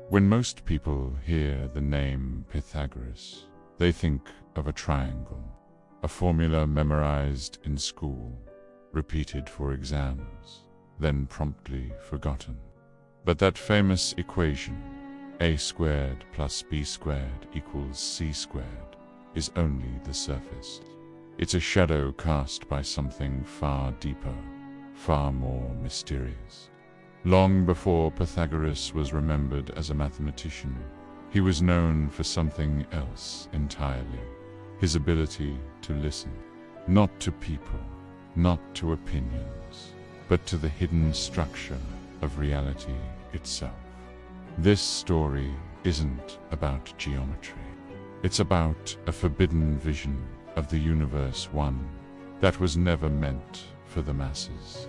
When most people hear the name Pythagoras, they think of a triangle, a formula memorized in school, repeated for exams, then promptly forgotten. But that famous equation, a squared plus b squared equals c squared, is only the surface. It's a shadow cast by something far deeper, far more mysterious. Long before Pythagoras was remembered as a mathematician, he was known for something else entirely: his ability to listen, not to people, not to opinions, but to the hidden structure of reality itself. This story isn't about geometry. It's about a forbidden vision of the universe, one that was never meant for the masses.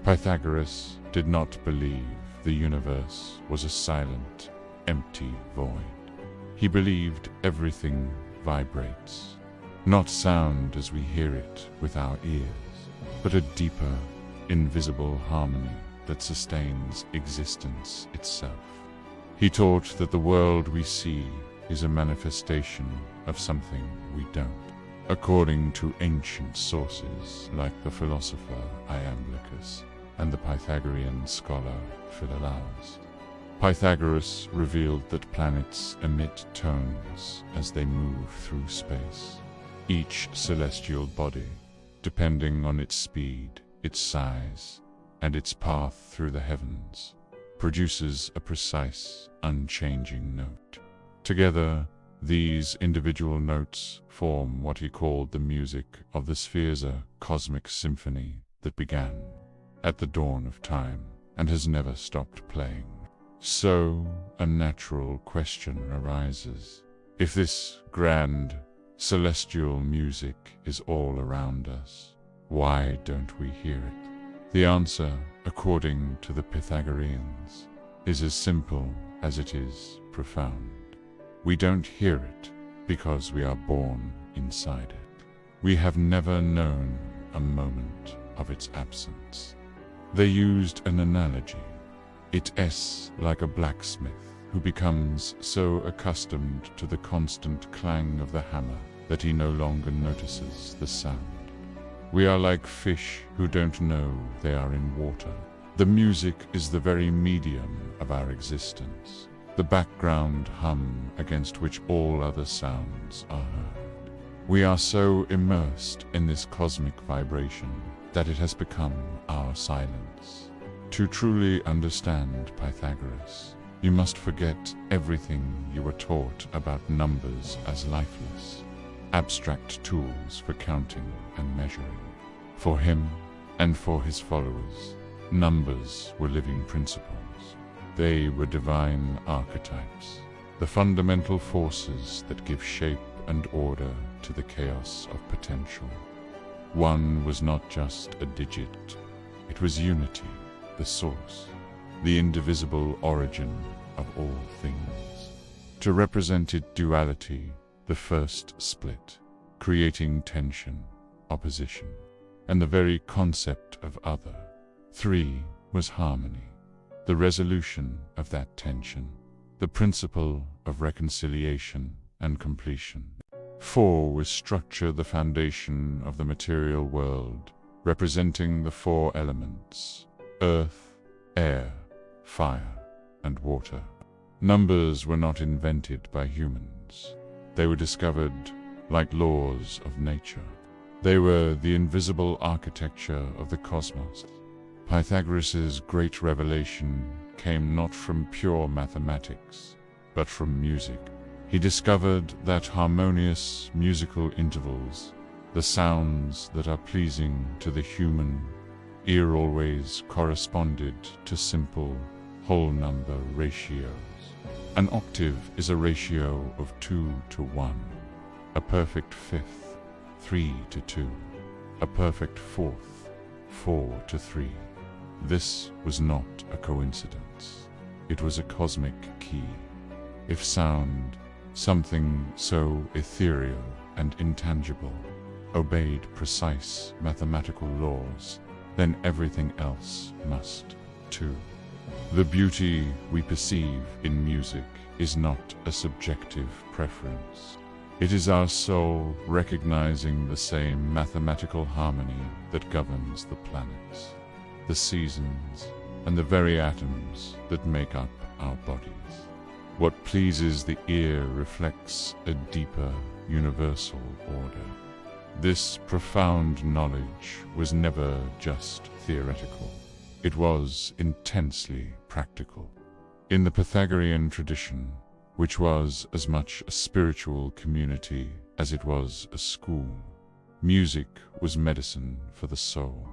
Pythagoras did not believe the universe was a silent, empty void. He believed everything vibrates, not sound as we hear it with our ears, but a deeper, invisible harmony that sustains existence itself. He taught that the world we see is a manifestation of something we don't, according to ancient sources like the philosopher Iamblichus and the Pythagorean scholar Philolaus. Pythagoras revealed that planets emit tones as they move through space. Each celestial body, depending on its speed, its size, and its path through the heavens, produces a precise, unchanging note. Together, these individual notes form what he called the music of the spheres, a cosmic symphony that began at the dawn of time and has never stopped playing. So, a natural question arises: if this grand, celestial music is all around us, why don't we hear it? The answer, according to the Pythagoreans, is as simple as it is profound. We don't hear it because we are born inside it. We have never known a moment of its absence. They used an analogy. It's like a blacksmith who becomes so accustomed to the constant clang of the hammer that he no longer notices the sound. We are like fish who don't know they are in water. The music is the very medium of our existence, the background hum against which all other sounds are heard. We are so immersed in this cosmic vibration that it has become our silence. To truly understand Pythagoras, you must forget everything you were taught about numbers as lifeless, abstract tools for counting and measuring. For him and for his followers, numbers were living principles. They were divine archetypes, the fundamental forces that give shape and order to the chaos of potential. One was not just a digit, it was unity, the source, the indivisible origin of all things. To represented duality, the first split, creating tension, opposition, and the very concept of other. 3 was harmony, the resolution of that tension, the principle of reconciliation and completion. 4 was structure, the foundation of the material world, representing the 4 elements: earth, air, fire, and water. Numbers were not invented by humans. They were discovered like laws of nature. They were the invisible architecture of the cosmos. Pythagoras's great revelation came not from pure mathematics, but from music. He discovered that harmonious musical intervals, the sounds that are pleasing to the human ear, always corresponded to simple whole number ratios. An octave is a ratio of 2 to 1, a perfect fifth, 3 to 2, a perfect fourth, 4 to 3. This was not a coincidence. It was a cosmic key. If sound, something so ethereal and intangible, obeyed precise mathematical laws, then everything else must too. The beauty we perceive in music is not a subjective preference. It is our soul recognizing the same mathematical harmony that governs the planets, the seasons, and the very atoms that make up our bodies. What pleases the ear reflects a deeper, universal order. This profound knowledge was never just theoretical. It was intensely practical. In the Pythagorean tradition, which was as much a spiritual community as it was a school, music was medicine for the soul.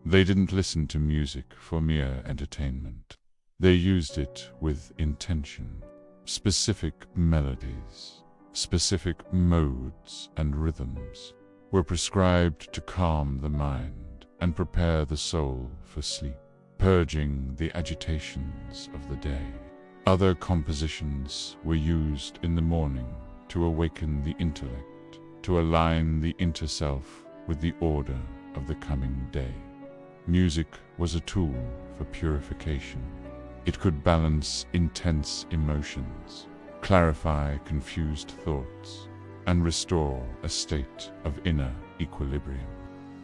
They didn't listen to music for mere entertainment. They used it with intention. Specific melodies, specific modes and rhythms were prescribed to calm the mind and prepare the soul for sleep, purging the agitations of the day. Other compositions were used in the morning to awaken the intellect, to align the inner self with the order of the coming day. Music was a tool for purification. It could balance intense emotions, clarify confused thoughts, and restore a state of inner equilibrium.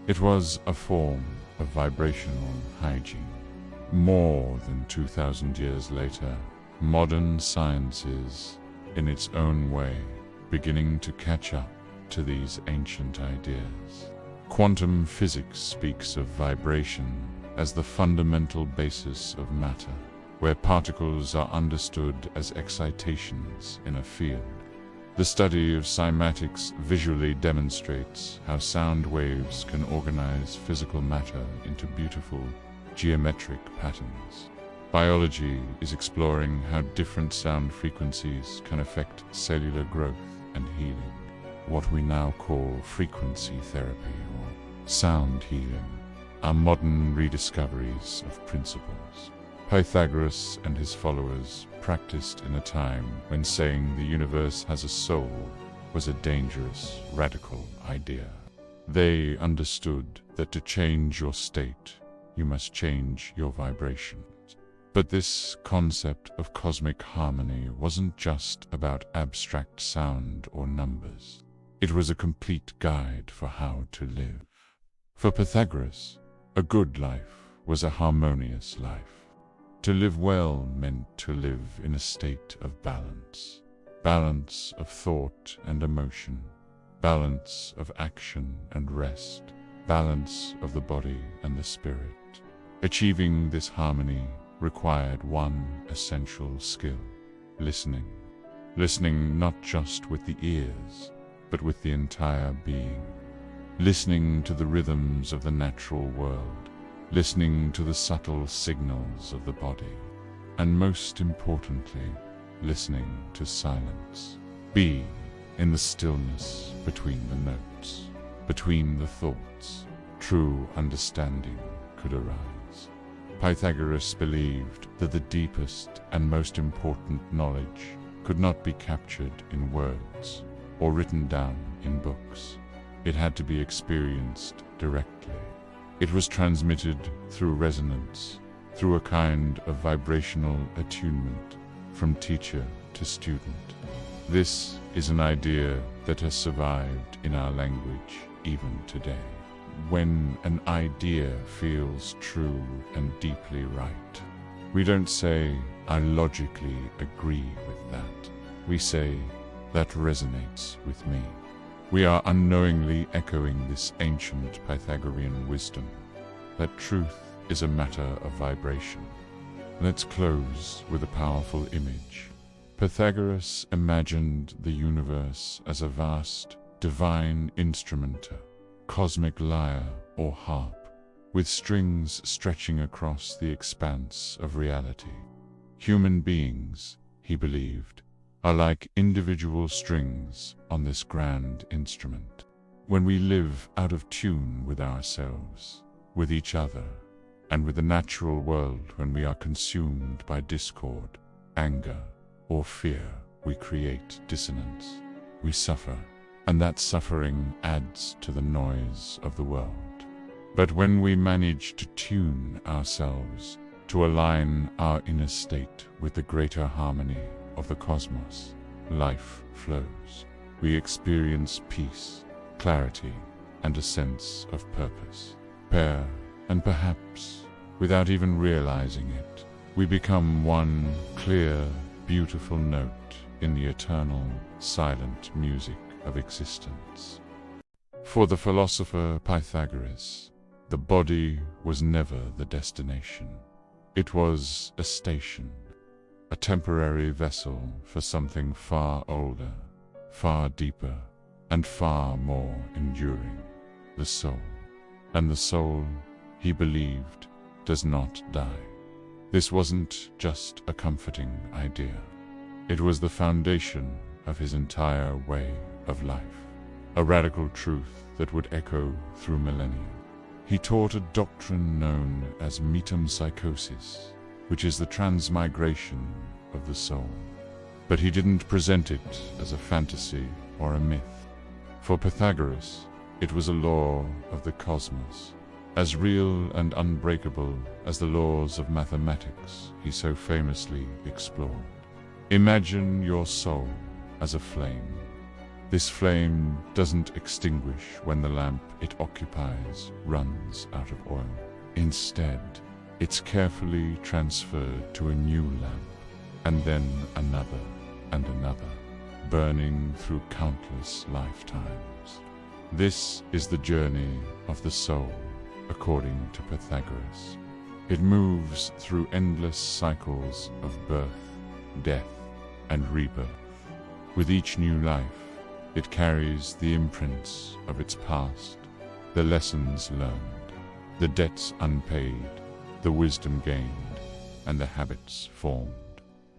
It was a form of vibrational hygiene. More than 2,000 years later, modern science is, in its own way, beginning to catch up to these ancient ideas. Quantum physics speaks of vibration as the fundamental basis of matter, where particles are understood as excitations in a field. The study of cymatics visually demonstrates how sound waves can organize physical matter into beautiful, geometric patterns. Biology is exploring how different sound frequencies can affect cellular growth and healing, what we now call frequency therapy or sound healing, are modern rediscoveries of principles. Pythagoras and his followers practiced in a time when saying the universe has a soul was a dangerous, radical idea. They understood that to change your state, you must change your vibrations. But this concept of cosmic harmony wasn't just about abstract sound or numbers. It was a complete guide for how to live. For Pythagoras, a good life was a harmonious life. To live well meant to live in a state of balance. Balance of thought and emotion, balance of action and rest, balance of the body and the spirit. Achieving this harmony required one essential skill: listening. Listening not just with the ears, but with the entire being. Listening to the rhythms of the natural world, listening to the subtle signals of the body, and most importantly, listening to silence. Be in the stillness between the notes, between the thoughts. True understanding could arise. Pythagoras believed that the deepest and most important knowledge could not be captured in words or written down in books. It had to be experienced directly. It was transmitted through resonance, through a kind of vibrational attunement from teacher to student. This is an idea that has survived in our language even today. When an idea feels true and deeply right, we don't say, "I logically agree with that." We say, "That resonates with me." We are unknowingly echoing this ancient Pythagorean wisdom, that truth is a matter of vibration. Let's close with a powerful image. Pythagoras imagined the universe as a vast, divine instrument, cosmic lyre or harp, with strings stretching across the expanse of reality. Human beings, he believed, are like individual strings on this grand instrument. When we live out of tune with ourselves, with each other, and with the natural world, when we are consumed by discord, anger, or fear, we create dissonance. We suffer, and that suffering adds to the noise of the world. But when we manage to tune ourselves to align our inner state with the greater harmony of the cosmos. Life flows. We experience peace, clarity, and a sense of purpose. And perhaps, without even realizing it, we become one clear, beautiful note in the eternal, silent music of existence. For the philosopher Pythagoras, the body was never the destination. It was a station, a temporary vessel for something far older, far deeper, and far more enduring, the soul. And the soul, he believed, does not die. This wasn't just a comforting idea. It was the foundation of his entire way of life, a radical truth that would echo through millennia. He taught a doctrine known as metempsychosis, which is the transmigration of the soul. But he didn't present it as a fantasy or a myth. For Pythagoras, it was a law of the cosmos, as real and unbreakable as the laws of mathematics he so famously explored. Imagine your soul as a flame. This flame doesn't extinguish when the lamp it occupies runs out of oil. Instead, it's carefully transferred to a new lamp, and then another and another, burning through countless lifetimes. This is the journey of the soul, according to Pythagoras. It moves through endless cycles of birth, death, and rebirth. With each new life, it carries the imprints of its past, the lessons learned, the debts unpaid, the wisdom gained, and the habits formed.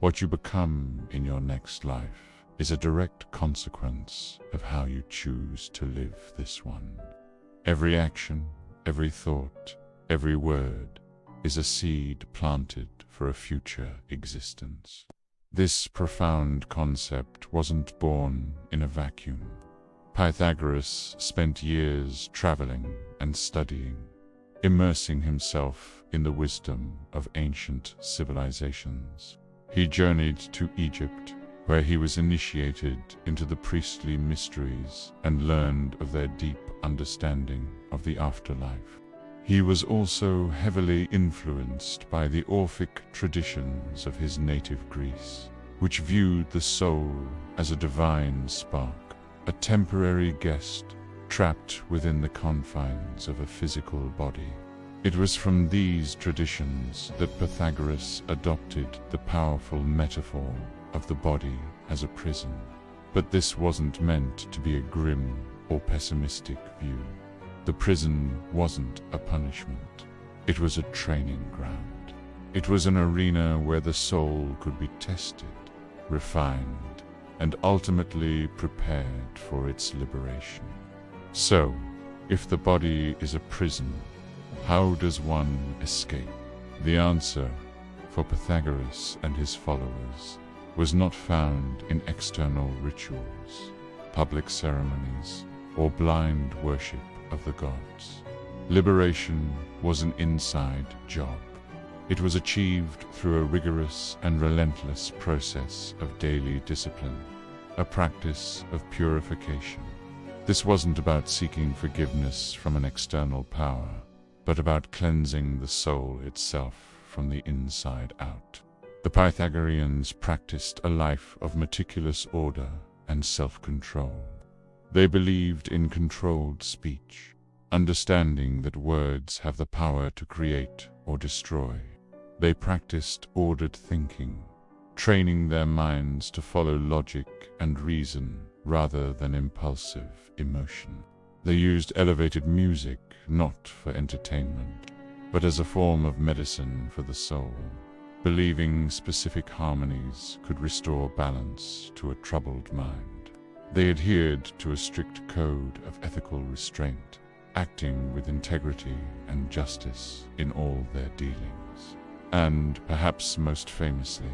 What you become in your next life is a direct consequence of how you choose to live this one. Every action, every thought, every word is a seed planted for a future existence. This profound concept wasn't born in a vacuum. Pythagoras spent years traveling and studying, immersing himself in the wisdom of ancient civilizations. He journeyed to Egypt, where he was initiated into the priestly mysteries and learned of their deep understanding of the afterlife. He was also heavily influenced by the Orphic traditions of his native Greece, which viewed the soul as a divine spark, a temporary guest trapped within the confines of a physical body. It was from these traditions that Pythagoras adopted the powerful metaphor of the body as a prison. But this wasn't meant to be a grim or pessimistic view. The prison wasn't a punishment. It was a training ground. It was an arena where the soul could be tested, refined, and ultimately prepared for its liberation. So, if the body is a prison, how does one escape? The answer, for Pythagoras and his followers, was not found in external rituals, public ceremonies, or blind worship of the gods. Liberation was an inside job. It was achieved through a rigorous and relentless process of daily discipline, a practice of purification. This wasn't about seeking forgiveness from an external power, but about cleansing the soul itself from the inside out. The Pythagoreans practiced a life of meticulous order and self-control. They believed in controlled speech, understanding that words have the power to create or destroy. They practiced ordered thinking, training their minds to follow logic and reason rather than impulsive emotion. They used elevated music not for entertainment, but as a form of medicine for the soul, believing specific harmonies could restore balance to a troubled mind. They adhered to a strict code of ethical restraint, acting with integrity and justice in all their dealings. And, perhaps most famously,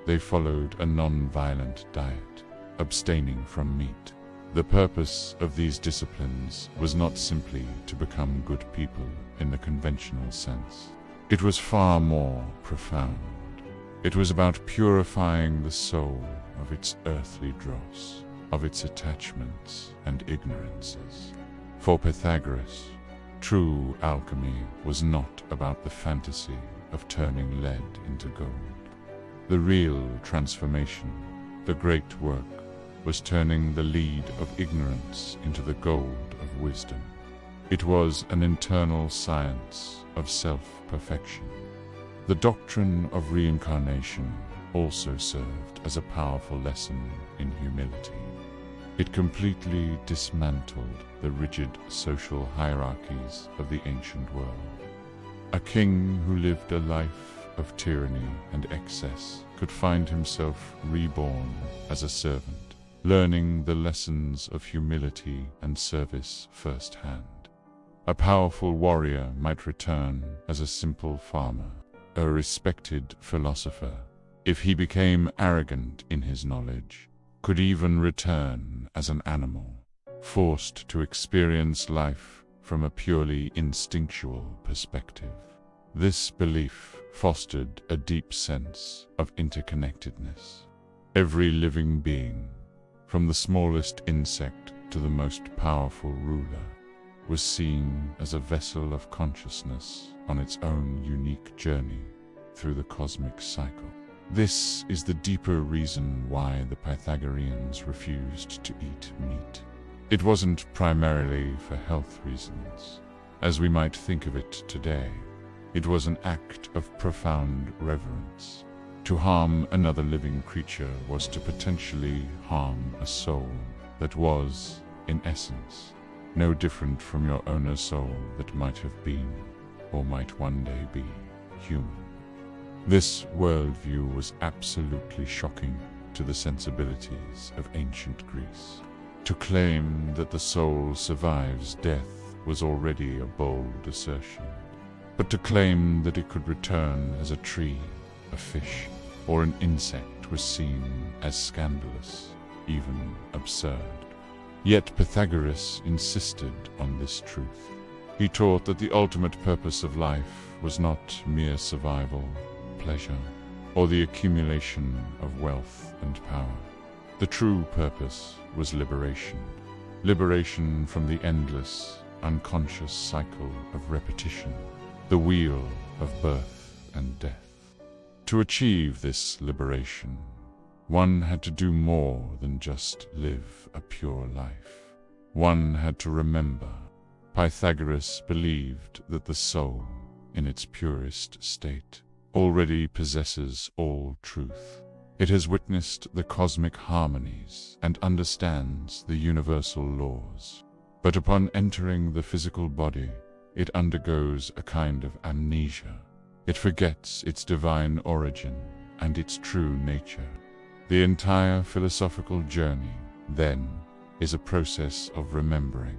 they followed a non-violent diet, abstaining from meat. The purpose of these disciplines was not simply to become good people in the conventional sense. It was far more profound. It was about purifying the soul of its earthly dross, of its attachments and ignorances. For Pythagoras, true alchemy was not about the fantasy of turning lead into gold. The real transformation, the great work, was turning the lead of ignorance into the gold of wisdom. It was an internal science of self-perfection. The doctrine of reincarnation also served as a powerful lesson in humility. It completely dismantled the rigid social hierarchies of the ancient world. A king who lived a life of tyranny and excess could find himself reborn as a servant, learning the lessons of humility and service firsthand. A powerful warrior might return as a simple farmer, a respected philosopher. If he became arrogant in his knowledge, could even return as an animal, forced to experience life from a purely instinctual perspective. This belief fostered a deep sense of interconnectedness. Every living being, from the smallest insect to the most powerful ruler, was seen as a vessel of consciousness on its own unique journey through the cosmic cycle. This is the deeper reason why the Pythagoreans refused to eat meat. It wasn't primarily for health reasons, as we might think of it today. It was an act of profound reverence. To harm another living creature was to potentially harm a soul that was, in essence, no different from your own soul that might have been, or might one day be, human. This worldview was absolutely shocking to the sensibilities of ancient Greece. To claim that the soul survives death was already a bold assertion, but to claim that it could return as a tree, a fish, or an insect was seen as scandalous, even absurd. Yet Pythagoras insisted on this truth. He taught that the ultimate purpose of life was not mere survival, pleasure, or the accumulation of wealth and power. The true purpose was liberation. Liberation from the endless, unconscious cycle of repetition, the wheel of birth and death. To achieve this liberation, one had to do more than just live a pure life. One had to remember. Pythagoras believed that the soul, in its purest state, already possesses all truth. It has witnessed the cosmic harmonies and understands the universal laws. But upon entering the physical body, it undergoes a kind of amnesia. It forgets its divine origin and its true nature. The entire philosophical journey, then, is a process of remembering.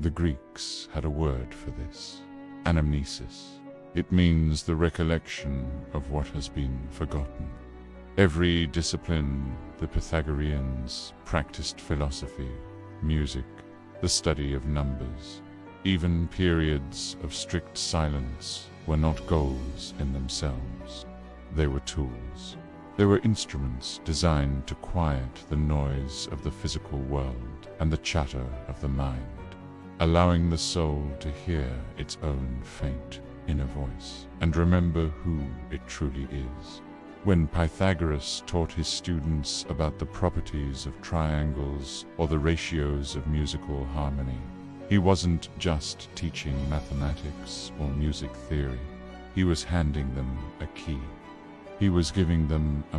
The Greeks had a word for this: anamnesis. It means the recollection of what has been forgotten. Every discipline the Pythagoreans practiced: philosophy, music, the study of numbers. Even periods of strict silence were not goals in themselves. They were tools. They were instruments designed to quiet the noise of the physical world and the chatter of the mind, allowing the soul to hear its own faint inner voice and remember who it truly is. When Pythagoras taught his students about the properties of triangles or the ratios of musical harmony, he wasn't just teaching mathematics or music theory. He was handing them a key. He was giving them a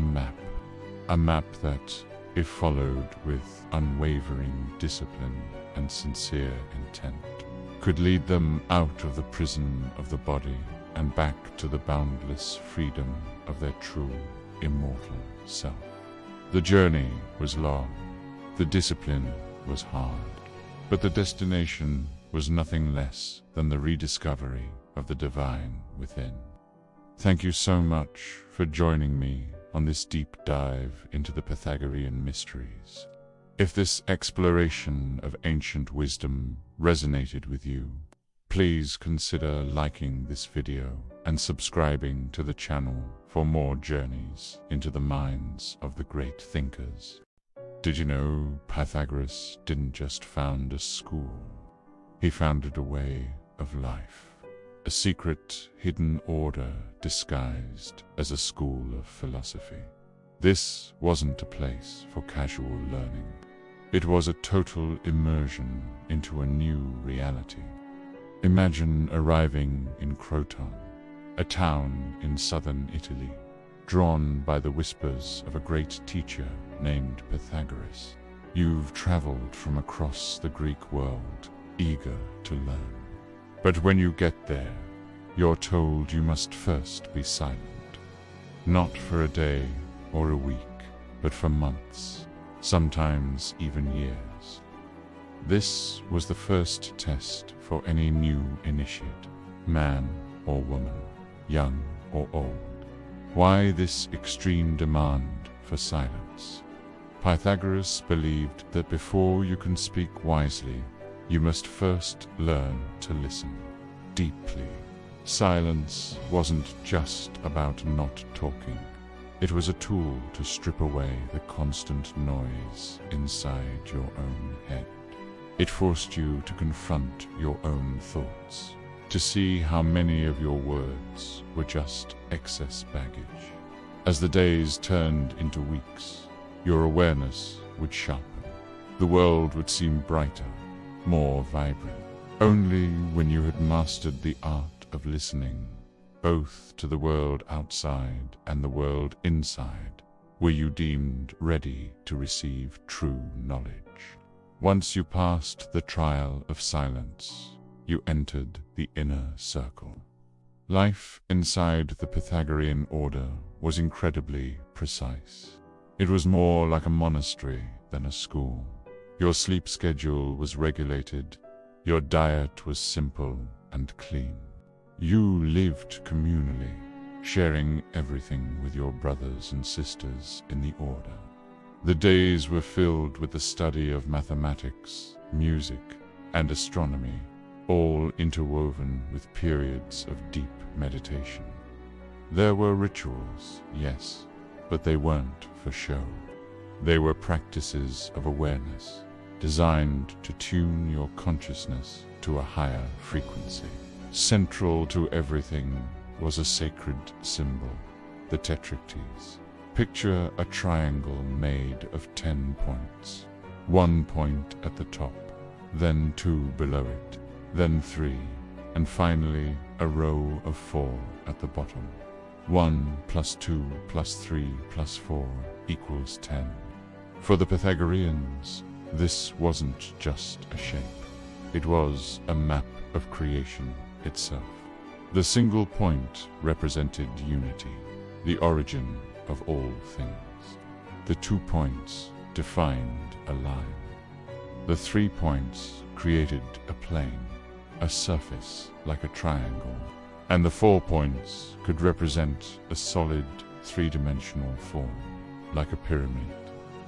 map that, if followed with unwavering discipline and sincere intent, could lead them out of the prison of the body and back to the boundless freedom of their true, immortal self. The journey was long, the discipline was hard, but the destination was nothing less than the rediscovery of the divine within. Thank you so much for joining me on this deep dive into the Pythagorean mysteries. If this exploration of ancient wisdom resonated with you, Please consider liking this video and subscribing to the channel for more journeys into the minds of the great thinkers. Did you know Pythagoras didn't just found a school? He founded a way of life, a secret hidden order disguised as a school of philosophy. This wasn't a place for casual learning. It was a total immersion into a new reality. Imagine arriving in Croton, a town in southern Italy, drawn by the whispers of a great teacher named Pythagoras. You've traveled from across the Greek world, eager to learn. But when you get there, you're told you must first be silent. Not for a day or a week, but for months, sometimes even years. This was the first test for any new initiate, man or woman, young or old. Why this extreme demand for silence? Pythagoras believed that before you can speak wisely, you must first learn to listen deeply. Silence wasn't just about not talking. It was a tool to strip away the constant noise inside your own head. It forced you to confront your own thoughts, to see how many of your words were just excess baggage. As the days turned into weeks, your awareness would sharpen. The world would seem brighter, more vibrant. Only when you had mastered the art of listening, both to the world outside and the world inside, were you deemed ready to receive true knowledge. Once you passed the trial of silence, you entered the inner circle. Life inside the Pythagorean order was incredibly precise. It was more like a monastery than a school. Your sleep schedule was regulated. Your diet was simple and clean. You lived communally, sharing everything with your brothers and sisters in the order. The days were filled with the study of mathematics, music, and astronomy, all interwoven with periods of deep meditation. There were rituals, yes, but they weren't for show. They were practices of awareness, designed to tune your consciousness to a higher frequency. Central to everything was a sacred symbol, the tetractys. Picture a triangle made of 10 points. 1 point at the top, then 2 below it, then 3, and finally a row of 4 at the bottom. 1 plus 2 plus 3 plus 4 equals 10. For the Pythagoreans, this wasn't just a shape. It was a map of creation itself. The single point represented unity, the origin of all things. The 2 points defined a line. The 3 points created a plane, a surface like a triangle, and the 4 points could represent a solid 3-dimensional form, like a pyramid.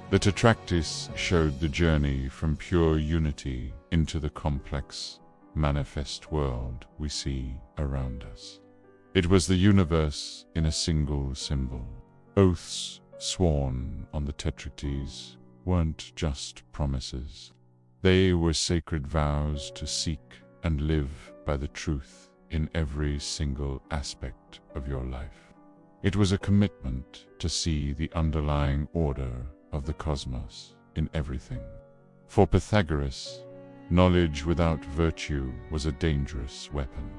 The tetractys showed the journey from pure unity into the complex, manifest world we see around us. It was the universe in a single symbol. Oaths sworn on the tetractys weren't just promises. They were sacred vows to seek and live by the truth in every single aspect of your life. It was a commitment to see the underlying order of the cosmos in everything. For Pythagoras, knowledge without virtue was a dangerous weapon.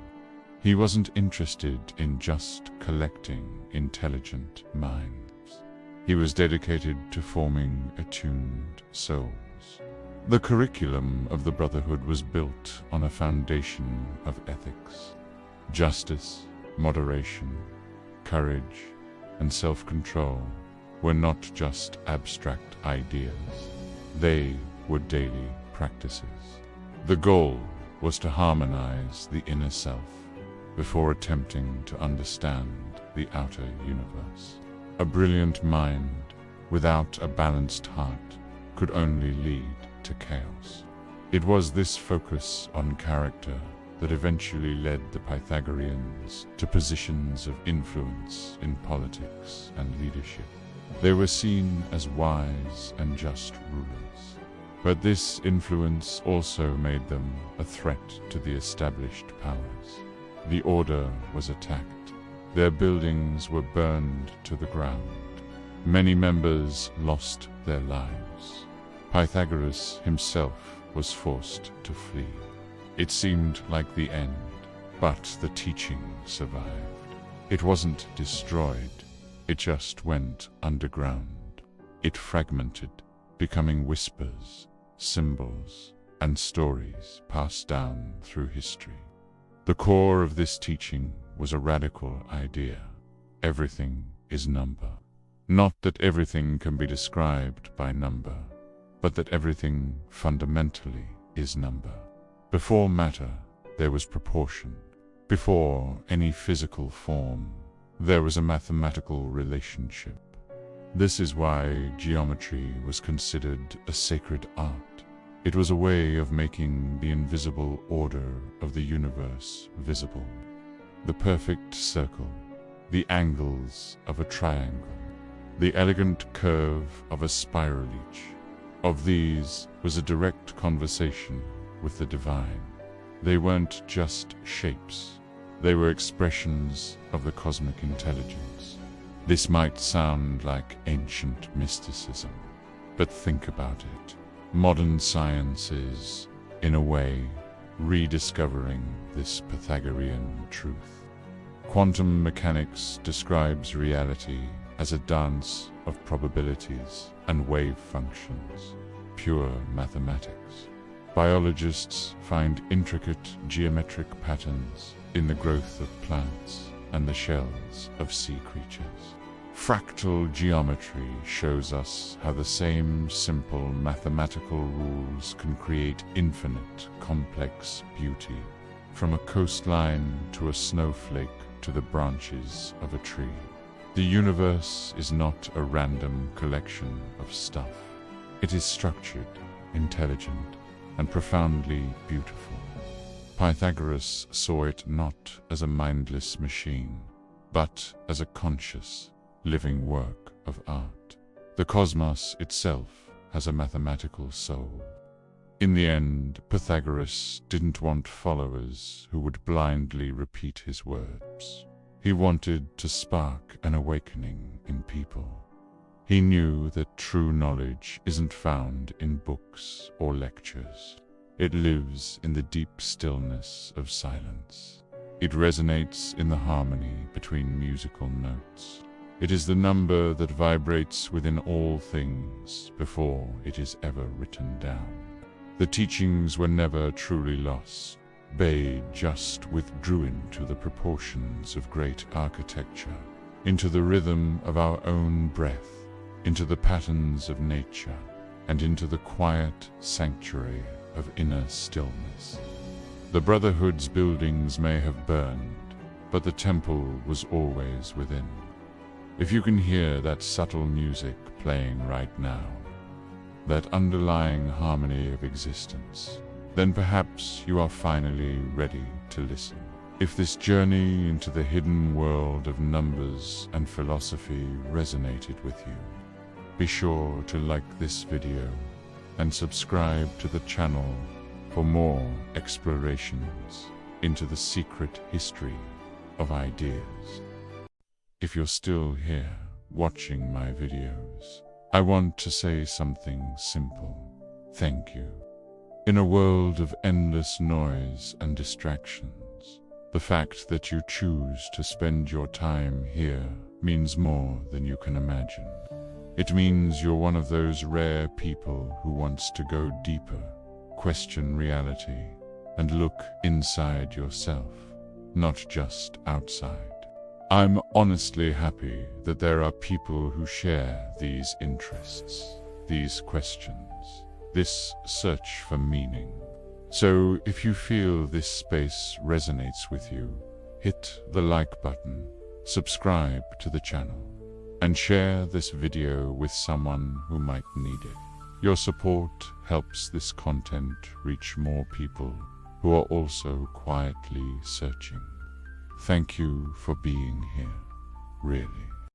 He wasn't interested in just collecting intelligent minds. He was dedicated to forming attuned souls. The curriculum of the Brotherhood was built on a foundation of ethics. Justice, moderation, courage, and self-control were not just abstract ideas. They were daily practices. The goal was to harmonize the inner self before attempting to understand the outer universe. A brilliant mind without a balanced heart could only lead to chaos. It was this focus on character that eventually led the Pythagoreans to positions of influence in politics and leadership. They were seen as wise and just rulers. But this influence also made them a threat to the established powers. The order was attacked. Their buildings were burned to the ground. Many members lost their lives. Pythagoras himself was forced to flee. It seemed like the end, but the teaching survived. It wasn't destroyed, it just went underground. It fragmented, becoming whispers, symbols, and stories passed down through history. The core of this teaching was a radical idea. Everything is number. Not that everything can be described by number, but that everything fundamentally is number. Before matter, there was proportion. Before any physical form, there was a mathematical relationship. This is why geometry was considered a sacred art. It was a way of making the invisible order of the universe visible. The perfect circle, the angles of a triangle, the elegant curve of a spiral each. Of these was a direct conversation with the divine. They weren't just shapes. They were expressions of the cosmic intelligence. This might sound like ancient mysticism, but think about it. Modern science is, in a way, rediscovering this Pythagorean truth. Quantum mechanics describes reality as a dance of probabilities and wave functions, pure mathematics. Biologists find intricate geometric patterns in the growth of plants and the shells of sea creatures. Fractal geometry shows us how the same simple mathematical rules can create infinite, complex beauty, from a coastline to a snowflake to the branches of a tree. The universe is not a random collection of stuff. It is structured, intelligent, and profoundly beautiful. Pythagoras saw it not as a mindless machine, but as a conscious, living work of art. The cosmos itself has a mathematical soul. In the end, Pythagoras didn't want followers who would blindly repeat his words. He wanted to spark an awakening in people. He knew that true knowledge isn't found in books or lectures. It lives in the deep stillness of silence. It resonates in the harmony between musical notes. It is the number that vibrates within all things before it is ever written down. The teachings were never truly lost. They just withdrew into the proportions of great architecture, into the rhythm of our own breath, into the patterns of nature, and into the quiet sanctuary of inner stillness. The Brotherhood's buildings may have burned, but the temple was always within. If you can hear that subtle music playing right now, that underlying harmony of existence, then perhaps you are finally ready to listen. If this journey into the hidden world of numbers and philosophy resonated with you, be sure to like this video and subscribe to the channel for more explorations into the secret history of ideas. If you're still here watching my videos, I want to say something simple. Thank you. In a world of endless noise and distractions, the fact that you choose to spend your time here means more than you can imagine. It means you're one of those rare people who wants to go deeper, question reality, and look inside yourself, not just outside. I'm honestly happy that there are people who share these interests, these questions, this search for meaning. So if you feel this space resonates with you, hit the like button, subscribe to the channel, and share this video with someone who might need it. Your support helps this content reach more people who are also quietly searching. Thank you for being here, really.